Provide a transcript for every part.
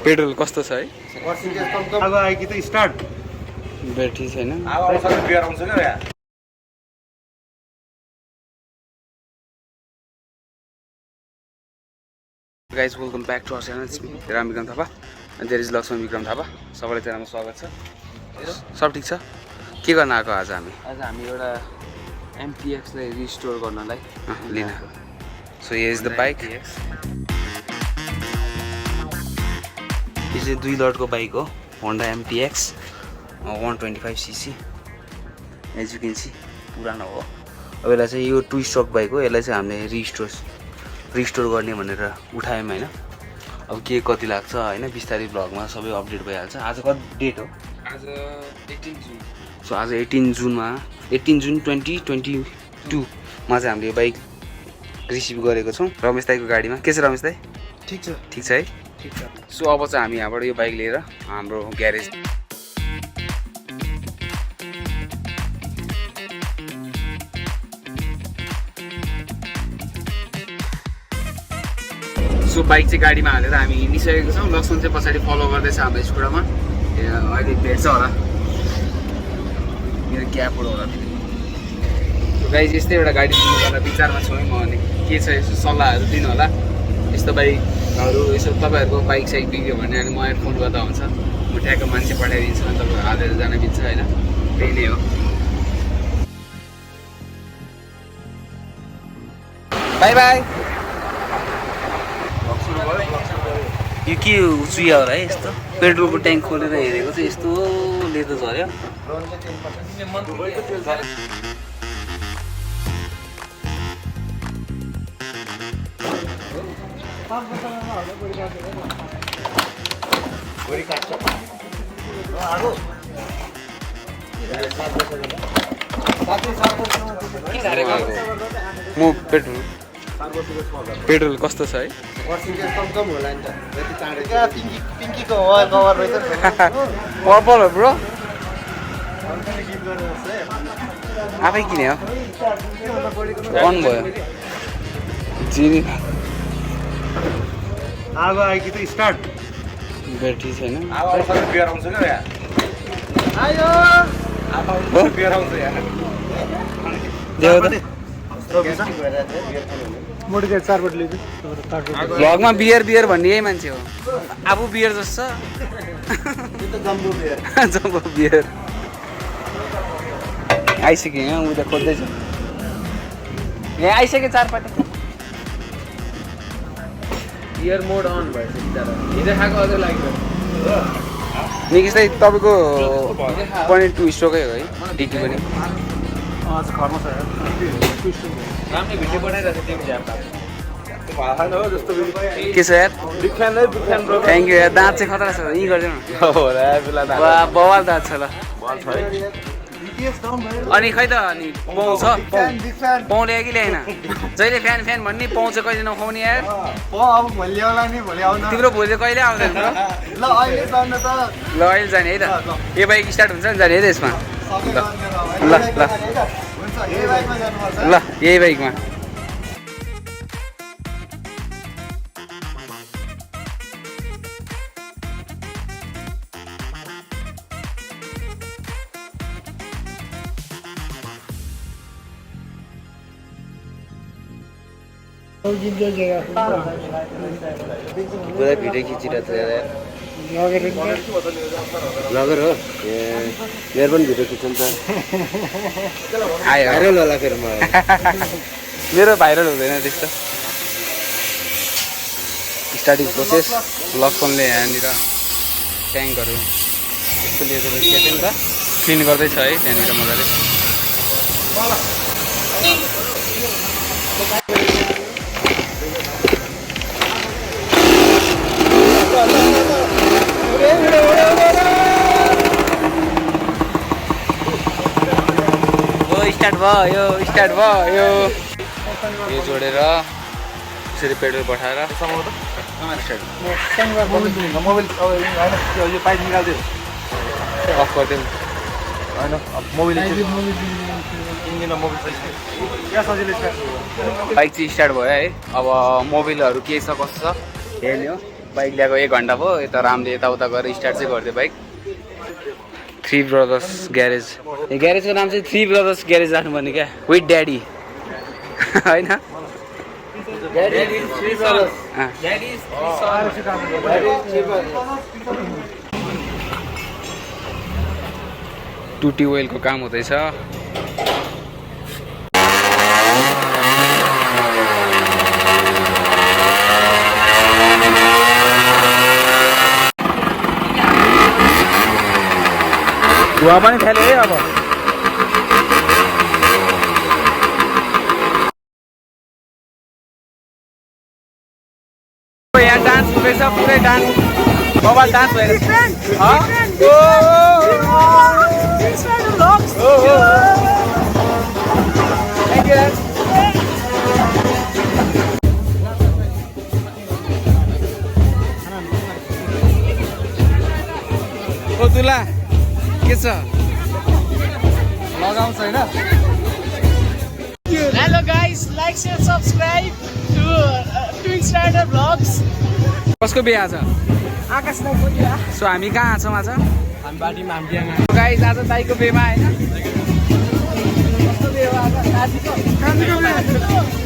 Petrol कस्तो छ है अब आयो कि त स्टार्ट ब्याट्री छैन guys welcome back to our channel it's me Ram Bikram Thapa and there is Laxman Bikram Thapa सबैलाई च्यानलमा स्वागत छ सब ठिक छ के गर्न आएको आज हामी एउटा MTX लाई रिस्टोर गर्नलाई लिन so here is the bike यो चाहिँ 2 लटको बाइक हो Honda MTX 125cc as you can see पुरानो हो अब यसलाई चाहिँ यो 2 स्ट्रोक बाइक हो यसलाई चाहिँ हामीले रिस्टोर गर्ने भनेर उठायौँ होइन अब के कति लाग्छ होइन बिस्तारै भ्लगमा सबै अपडेट भइहाल्छ आज कति डेट हो आज 18 जुन सो आज 18 जुन 2022 मा चाहिँ हामीले यो बाइक रिसिभ गरेको छौँ रमेश दाईको गाडीमा के छ रमेश दाई ठीक छ है ठीक छ सो अब चाहिँ हामी यहाँबाट यो बाइक लिएर हाम्रो ग्यारेज सो बाइक चाहिँ गाडीमा हालेर हामी हिँडिसकेको छौँ लक्ष्मण चाहिँ पछाडि फलो गर्दैछ हाम्रो स्कुटरमा अहिले भेट्छ होला मेरो क्यापबाट होला गाइज यस्तै एउटा गाडी किन्नु पर्ने विचारमा छु है म अनि के छ यसो सल्लाहहरू दिनु होला यस्तो बाइकहरू यसो तपाईँहरूको बाइक साइक बिग्यो भने अनि मलाई फोन गर्दा हुन्छ म ठ्याक्क मान्छे पठाइदिन्छु अनि तपाईँहरू हालेर जान मिल्छ होइन त्यही नै हो बाई बाई यो के चुया होला है यस्तो पेट्रोलको ट्याङ्क खोलेर हेरेको चाहिँ यस्तो लेदो झऱ्यो म पेट्रोल कस्तो छ है पर्पल हो ब्रो आफै किने हो अन भयो चिनी अब आयो कि त स्टार्ट ब्याट्री छैन भ्लगमा बियर भन्ने यही मान्छे हो आफू बियर जस्तो जम्बो बियर आइसक्यो यहाँ उता खोज्दैछु यहाँ आइसक्यो 4 पाटे गियर मोड अन भएछ बिचारा हिजो खाएको अझै लाग्यो निकिस दाइ तपाईँको 0.2 स्ट्रोकै हो है डिटी पनि घरमा छ राम्रै भिडियो बनाइरहेको छ तिमी ज्याप के छ यार थ्याङ्क यू यार दाँत चाहिँ खतरा छ यहीँ गरिदेऊ न बवाल दाँत छ ल अनि खै त अनि पाउँछ पाउ ल्यायो कि ल्याएन जहिले फ्यान भन्ने पाउँछ कहिले नखाउने यार तिम्रो भोलि कहिले आउँदैन ल अहिले जाने है त यो बाइक स्टार्ट हुन्छ नि जाने है त यसमा ल यही बाइकमा पुरा भिडियो खिचिरहेको थियो लगेर हो मेरो पनि भिडियो खिच्नु त आयो भाइरल होला फेरि म मेरो भाइरल हुँदैन त्यस्तो स्टार्टिङ प्रोसेस लक्ष्मणले यहाँनिर ट्याङ्कहरू यस्तो लिएर निस्केको थियो नि त क्लिन गर्दैछ है त्यहाँनिर मजाले स्टार्ट भयो यो जोडेर यसरी पेट्रोल पठाएर अफ गरिदिउँ मोबाइल बाइक चाहिँ स्टार्ट भयो है। अब मोबिलहरू के छ कसो छ हेर्ने हो। बाइक ल्याएको 1 घन्टा भयो, यता रामले यताउता गरेर स्टार्ट चाहिँ गरिदियो बाइक। 3 ब्रदर्स ग्यारेज, यो ग्यारेजको नाम चाहिँ 3 ब्रदर्स ग्यारेज राख्नुपर्ने क्या, विथ ड्याडी होइन। टुटी ओइलको काम हुँदैछ। धुवा पनि फैल्यो है। अब यहाँ डान्स हुँदैछ, पुरै डान्स मोबाइल डान्स भइरहेछ। ओ दुला के छ लगाउँछ हैन? Hello guys, like, share, subscribe to Twinsrider vlogs. कसको बिहा छ? आकाश दाइको बिहा। सो हामी कहाँ छौँ आज? हामी बाटीमा हामी बिहामा। गाइस आज दाइको बिहेमा हैन? कस्तो बिहा हो आज? काजीको बिहा।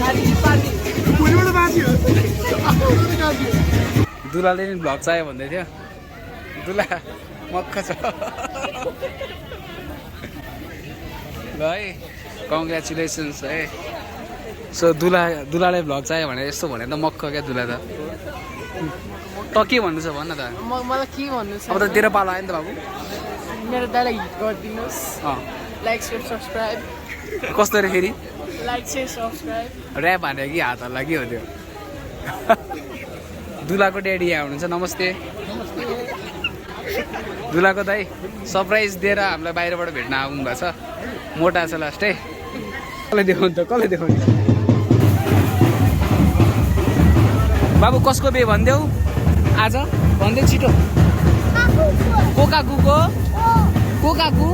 काजी पार्टी। भोलिबाट बाजी हो। दुलाले नि भ्लग चाहियो भन्दै थियो। दुला मक्ख छ ल है, कङ्ग्रेचुलेसन्स है। सो दुलाले भ्लग चाहियो भने यस्तो भने त मक्ख क्या दुला त। त के भन्नु छ भन्न त? मलाई के भन्नु छ? अब त तेरो पालो आयो नि त बाबु। मेरो दाइलाई हिट गरिदिनुहोस्। Like, share, subscribe. कस्तो रे फेरि? Like, share, subscribe. ऱ्याप हाने कि हात हल्ला के हो त्यो? दुलाको ड्याडी यहाँ हुनुहुन्छ, नमस्ते। दुलाको दाइ सरप्राइज दिएर हामीलाई बाहिरबाट भेट्न आउनु भएको छ। मोटा छ लास्टै। कसले देखाउनु त, कसले देखाउने? बाबु कसको बे भनिदेऊ आज? भन्दै छिटो। कोकाकुको कोकाकु।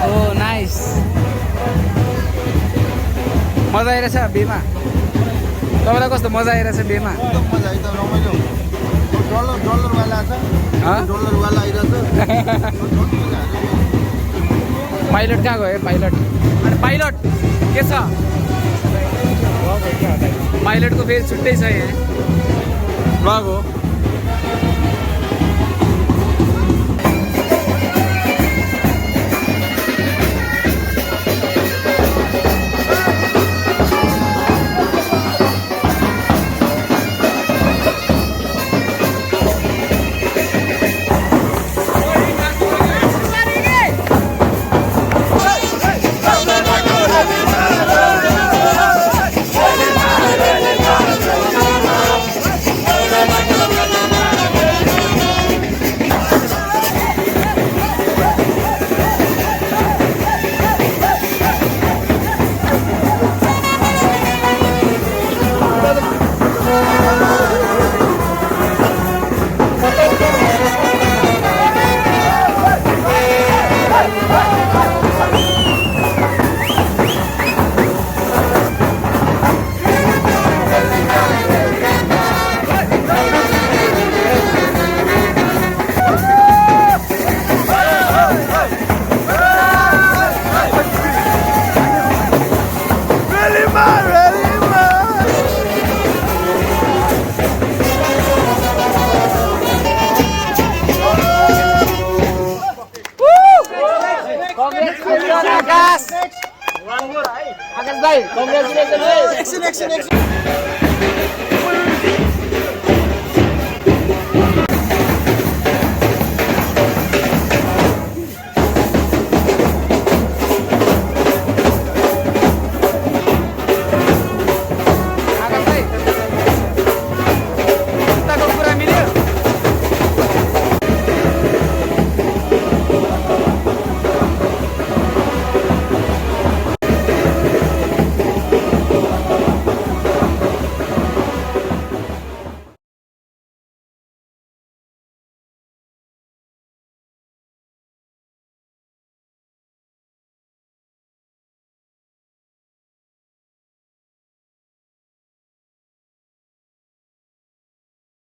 ओ नाइस, मजा आइरहेछ बेमा? तपाईँलाई कस्तो मजा आइरहेछ बेमा? पाइलट कहाँ गयो? पाइलट अनि पाइलट के छ? पाइलटको फेरि छुट्टै छ यहाँ ब्लग हो। आकाश भाइ, कङ्ग्रेचुलेसन।